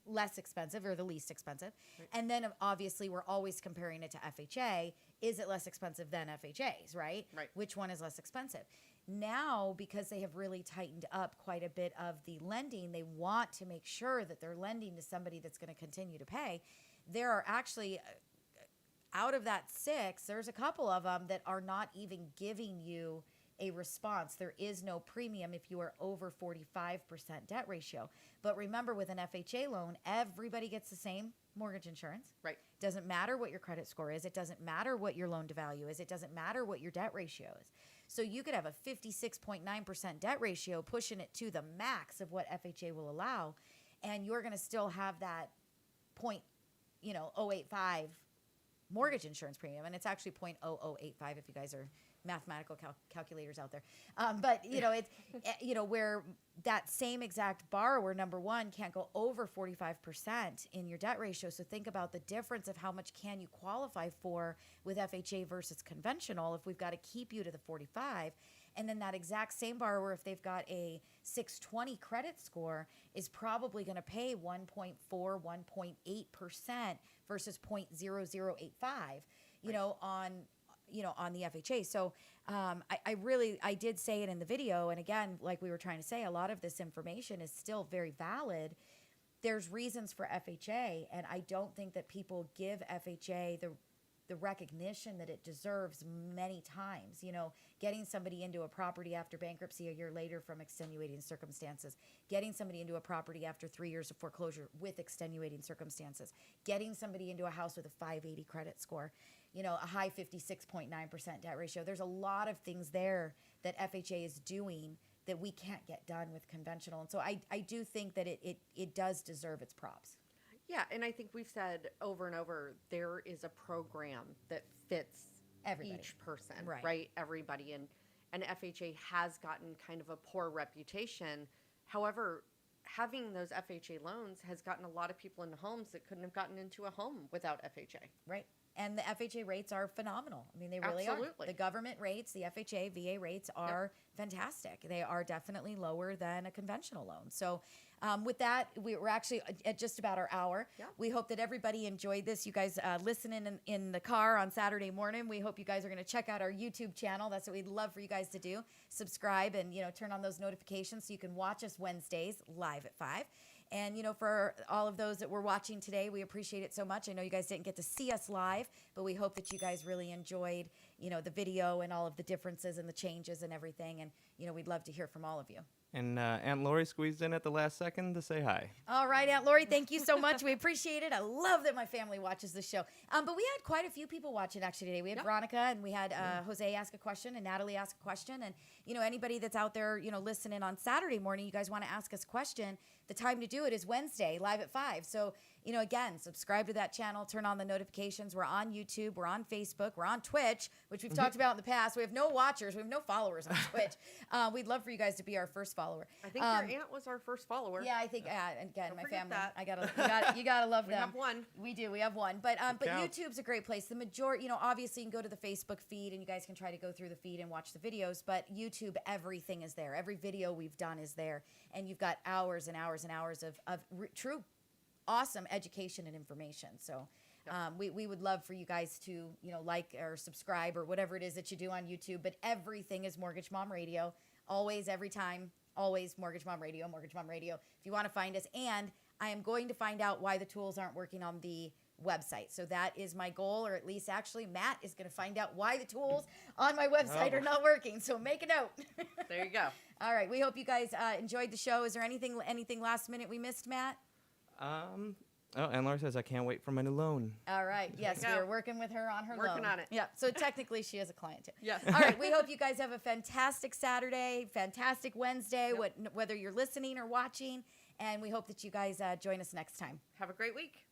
less expensive or the least expensive. Right. And then obviously we're always comparing it to FHA. Is it less expensive than FHA's, right? Right. Which one is less expensive? Now, because they have really tightened up quite a bit of the lending, they want to make sure that they're lending to somebody that's going to continue to pay. There are actually, out of that 6, there's a couple of them that are not even giving you a response. There is no premium if you are over 45% debt ratio. But remember, with an FHA loan, everybody gets the same mortgage insurance. Right. Doesn't matter what your credit score is. It doesn't matter what your loan to value is. It doesn't matter what your debt ratio is. So you could have a 56.9% debt ratio, pushing it to the max of what FHA will allow, and you're going to still have that 0.085 mortgage insurance premium, and it's actually 0.0085 if you guys are mathematical calculators out there. But it's where that same exact borrower, number one, can't go over 45% in your debt ratio. So think about the difference of how much can you qualify for with FHA versus conventional if we've got to keep you to the 45. And then that exact same borrower, if they've got a 620 credit score, is probably going to pay 1.4, 1.8% versus 0.0085, on the FHA. So I did say it in the video. And again, like we were trying to say, a lot of this information is still very valid. There's reasons for FHA, and I don't think that people give FHA the recognition that it deserves many times. Getting somebody into a property after bankruptcy a year later from extenuating circumstances, getting somebody into a property after 3 years of foreclosure with extenuating circumstances, getting somebody into a house with a 580 credit score, a high 56.9% debt ratio. There's a lot of things there that FHA is doing that we can't get done with conventional. And so I do think that it does deserve its props. Yeah, and I think we've said over and over, there is a program that fits Everybody. each person, Right. right? Everybody. And FHA has gotten kind of a poor reputation. However, having those FHA loans has gotten a lot of people into homes that couldn't have gotten into a home without FHA. Right. And the FHA rates are phenomenal. I mean, they really Absolutely. are. The government rates, the FHA, VA rates are fantastic. They are definitely lower than a conventional loan. So with that, we're actually at just about our hour. Yeah. We hope that everybody enjoyed this. You guys listening in the car on Saturday morning, we hope you guys are going to check out our YouTube channel. That's what we'd love for you guys to do. Subscribe and, turn on those notifications so you can watch us Wednesdays live at 5. And, for all of those that were watching today, we appreciate it so much. I know you guys didn't get to see us live, but we hope that you guys really enjoyed, the video and all of the differences and the changes and everything. And, we'd love to hear from all of you. And Aunt Lori squeezed in at the last second to say hi. All right, Aunt Lori, thank you so much. We appreciate it. I love that my family watches the show. But we had quite a few people watching actually today. We had Veronica, and we had Jose ask a question, and Natalie ask a question. And, anybody that's out there, listening on Saturday morning, you guys want to ask us a question, the time to do it is Wednesday, live at 5. So, again, subscribe to that channel, turn on the notifications. We're on YouTube, we're on Facebook, we're on Twitch, which we've talked about in the past. We have no watchers, we have no followers on Twitch. We'd love for you guys to be our first follower. I think your aunt was our first follower. Yeah, I think, and again, Don't my forget family, that. you gotta love We them. have one. We do, we have one. But counts. YouTube's a great place. The majority, obviously you can go to the Facebook feed and you guys can try to go through the feed and watch the videos, but YouTube, everything is there. Every video we've done is there. And you've got hours and hours and hours of true awesome education and information. So we would love for you guys to, like or subscribe or whatever it is that you do on YouTube. But everything is Mortgage Mom Radio. Always, every time, always Mortgage Mom Radio, Mortgage Mom Radio. If you want to find us. And I am going to find out why the tools aren't working on the website. So that is my goal, or at least actually Matt is going to find out why the tools on my website are not working. So make a note. There you go. All right. We hope you guys enjoyed the show. Is there anything last minute we missed, Matt? And Laura says, I can't wait for my new loan. All right. Yes, Yeah. we're working with her on her loan. Working on it. Yeah. So technically, she is a client too. Yes. All right. We hope you guys have a fantastic Saturday, fantastic Wednesday, whether you're listening or watching. And we hope that you guys join us next time. Have a great week.